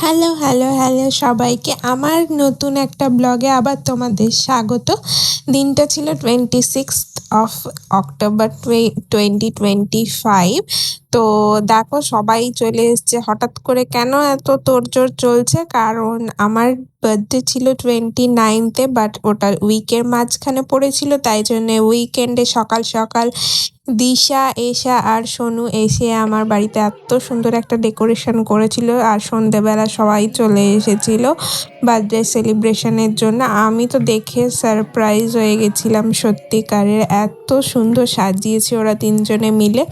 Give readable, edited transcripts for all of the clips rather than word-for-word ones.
Hello, hello, hello সবাইকে আমার নতুন একটা ব্লগে আবার তোমাদের স্বাগত। দিনটা ছিল 26th অফ অক্টোবর 2025। তো দেখো সবাই চলে এসছে হঠাৎ করে, কেন এত তোড়জোড় চলছে? কারণ আমার বার্থডে ছিল 29th, বাট ওটা উইকের মাঝখানে পড়েছিল, তাই জন্য উইকেন্ডে সকাল সকাল দিশা, এশা আর সোনু এসে আমার বাড়িতে এত সুন্দর একটা ডেকোরেশন করেছিল, আর সন্ধেবেলা সবাই চলে এসেছিল বার্থডে সেলিব্রেশনের জন্য। আমি তো দেখে সারপ্রাইজ হয়ে গেছিলাম, সত্যিকারের এত সুন্দর সাজিয়েছে ওরা তিনজনে মিলে।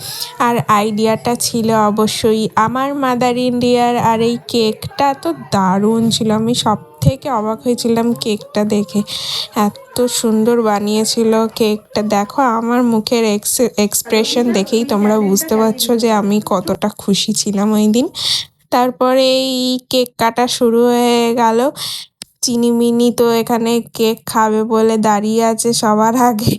আর আইডিয়াটা ছিল অবশ্যই আমার মাদার ইন্ডিয়ার, আর এই কেকটা তো দারুণ ছিল। আমি সব থেকে অবাক হয়েছিলাম কেকটা দেখে, এত সুন্দর বানিয়েছিল কেকটা। দেখো আমার মুখের এক্সপ্রেশন দেখেই তোমরা বুঝতে পারছো যে আমি কতটা খুশি ছিলাম ওই দিন। তারপরে এই কেক কাটা শুরু হয়ে গেল। চিনিমিনি তো এখানে কেক খাবে বলে দাঁড়িয়ে আছে সবার আগে।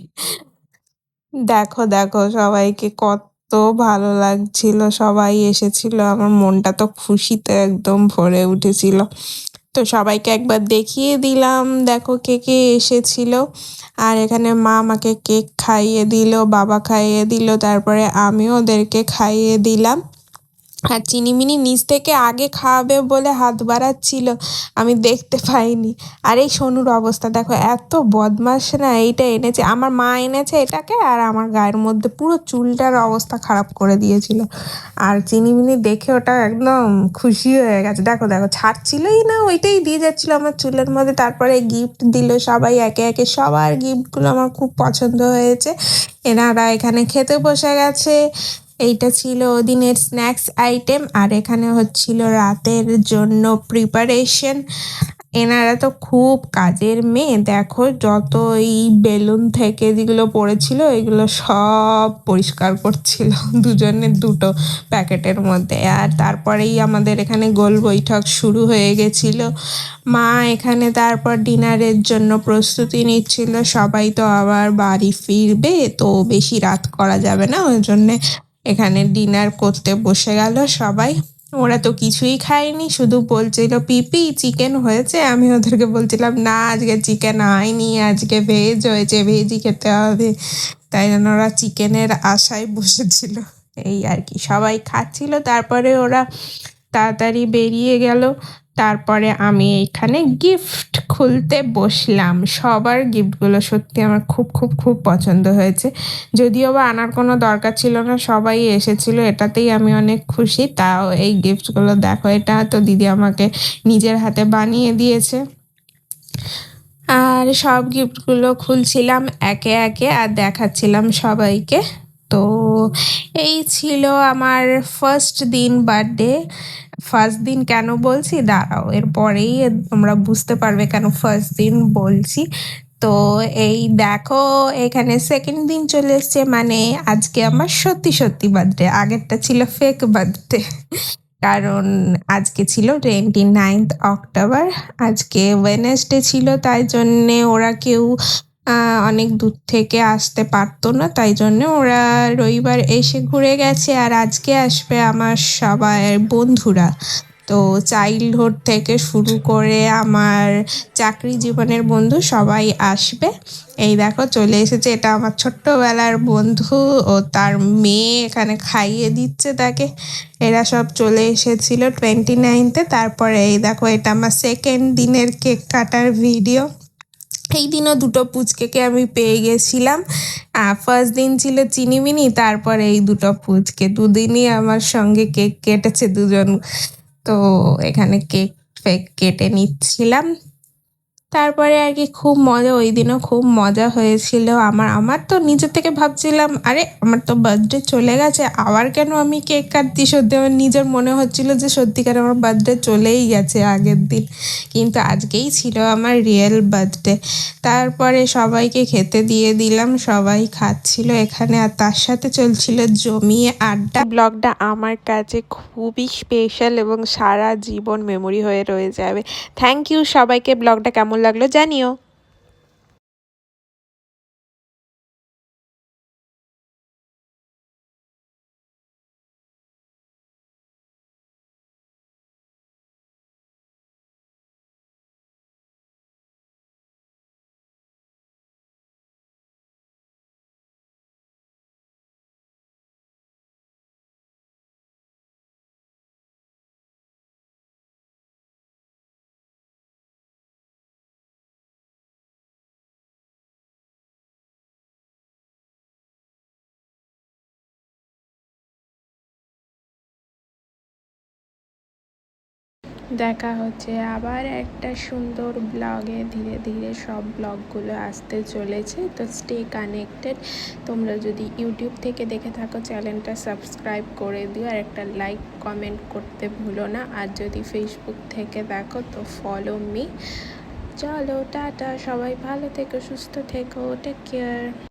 দেখো দেখো সবাইকে কত ভালো লাগছিল, সবাই এসেছিল, আমার মনটা তো খুশিতে একদম ভরে উঠেছিল। তো সবাইকে একবার দেখিয়ে দিলাম, দেখো কে কে এসেছিল। আর এখানে মা আমাকে কেক খাইয়ে দিল, বাবা খাইয়ে দিল, তারপরে আমিও ওদেরকে খাইয়ে দিলাম। আর চিনিমিনি নিচ থেকে আগে খাওয়াবে বলে হাত বাড়াচ্ছিল, আমি দেখতে পাইনি। আর এই সোনুর অবস্থা দেখো, এত বদমাস না! এইটা এনেছে আমার মা, এনেছে এটাকে, আর আমার গায়ের মধ্যে পুরো চুলটার অবস্থা খারাপ করে দিয়েছিল। আর চিনিমিনি দেখে ওটা একদম খুশি হয়ে গেছে। দেখো দেখো ছাড়ছিলই না, ওইটাই দিয়ে যাচ্ছিল আমার চুলের মধ্যে। তারপরে গিফট দিল সবাই একে একে, সবার গিফটগুলো আমার খুব পছন্দ হয়েছে। এনারা এখানে খেতে বসে গেছে। এইটা ছিল ওদিনের স্ন্যাক্স আইটেম, আর এখানে হচ্ছিল রাতের জন্য প্রিপারেশন। এনারা তো খুব কাজের মেয়ে, দেখো যত এই বেলুন থেকে যেগুলো পড়েছিল এগুলো সব পরিষ্কার করছিল দুজনের দুটো প্যাকেটের মধ্যে। আর তারপরেই আমাদের এখানে গোল বৈঠক শুরু হয়ে গেছিল। মা এখানে তারপর ডিনারের জন্য প্রস্তুতি নিচ্ছিল। সবাই তো আবার বাড়ি ফিরবে, তো বেশি রাত করা যাবে না, ওই জন্যে এখানে ডিনার করতে বসে গেল সবাই। ওরা তো কিছুই খায়নি, শুধু বলছিল পিপি চিকেন হয়েছে। আমি ওদেরকে বলছিলাম না, আজকে চিকেন হয়নি, আজকে ভেজ হয়েছে, ভেজই খেতে হবে। তাই জন্য ওরা চিকেনের আশায় বসেছিল। এই আর কি, সবাই খাচ্ছিল, তারপরে ওরা তাড়াতাড়ি বেরিয়ে গেল। তারপরে আমি এইখানে গিফট খুলতে বসলাম। সবার গিফটগুলো সত্যি আমার খুব খুব খুব পছন্দ হয়েছে, যদিও বা আনার কোনো দরকার ছিল না, সবাই এসেছিল, এটাতেই আমি অনেক খুশি। তাও এই গিফটগুলো দেখো, এটা তো দিদি আমাকে নিজের হাতে বানিয়ে দিয়েছে। আর সব গিফটগুলো খুলছিলাম একে একে আর দেখাচ্ছিলাম সবাইকে। তো এই ছিল আমার ফার্স্ট দিন বার্থডে। ফার্স্ট দিন কেন বলছি দাঁড়াও, এরপরেই তোমরা বুঝতে পারবে কেন ফার্স্ট দিন বলছি। তো এই দেখো এখানে সেকেন্ড দিন চলে এসছে, মানে আজকে আমার সত্যি সত্যি বার্থডে, আগেরটা ছিল ফেক বার্থডে। কারণ আজকে ছিল 29th অক্টোবর, আজকে ওয়েডনেসডে ছিল, তাই জন্যে ওরা কেউ অনেক দূর থেকে আসতে পারতো না, তাই জন্য ওরা রবিবার এসে ঘুরে গেছে। আর আজকে আসবে আমার সবাই বন্ধুরা, তো চাইল্ডহুড থেকে শুরু করে আমার চাকরি জীবনের বন্ধু সবাই আসবে। এই দেখো চলে এসেছে, এটা আমার ছোট্টবেলার বন্ধু, ও তার মেয়ে এখানে খাইয়ে দিচ্ছে তাকে। এরা সব চলে এসেছিল 29th। তারপরে এই দেখো, এটা আমার সেকেন্ড দিনের কেক কাটার ভিডিও। এই দিনও দুটো পুচকেকে আমি পেয়ে গেছিলাম। ফার্স্ট দিন ছিল চিনিমিনি, তারপরে এই দুটো পুচকে দুদিনই আমার সঙ্গে কেক কেটেছে দুজন। তো এখানে কেক ফেক কেটে নিচ্ছিলাম। তারপরে আর কি খুব মজা, ওই দিনও খুব মজা হয়েছিল আমার। আমার তো নিজের থেকে ভাবছিলাম, আরে আমার তো বার্থডে চলে গেছে, আবার কেন আমি কেক কাটছি? সত্যি আমার নিজের মনে হচ্ছিল যে সত্যিকার আমার বার্থডে চলেই গেছে আগের দিন, কিন্তু আজকেই ছিল আমার রিয়েল বার্থডে। তারপরে সবাইকে খেতে দিয়ে দিলাম, সবাই খাচ্ছিল এখানে, আর তার সাথে চলছিল জমিয়ে আড্ডা। ব্লগটা আমার কাছে খুবই স্পেশাল এবং সারা জীবন মেমোরি হয়ে রয়ে যাবে। থ্যাংক ইউ সবাইকে। ব্লগটা কেমন লাগলো জানিও। দেখা হচ্ছে আবার একটা সুন্দর ব্লগে। ধীরে ধীরে সব ব্লগগুলো আসতে চলেছে, তো স্টে কানেক্টেড। তোমরা যদি ইউটিউব থেকে দেখে থাকো চ্যানেলটা সাবস্ক্রাইব করে দিও, আর একটা লাইক কমেন্ট করতে ভুলো না। আর যদি ফেসবুক থেকে দেখো তো ফলো মি। চলো টাটা, সবাই ভালো থেকো, সুস্থ থেকো, টেক কেয়ার।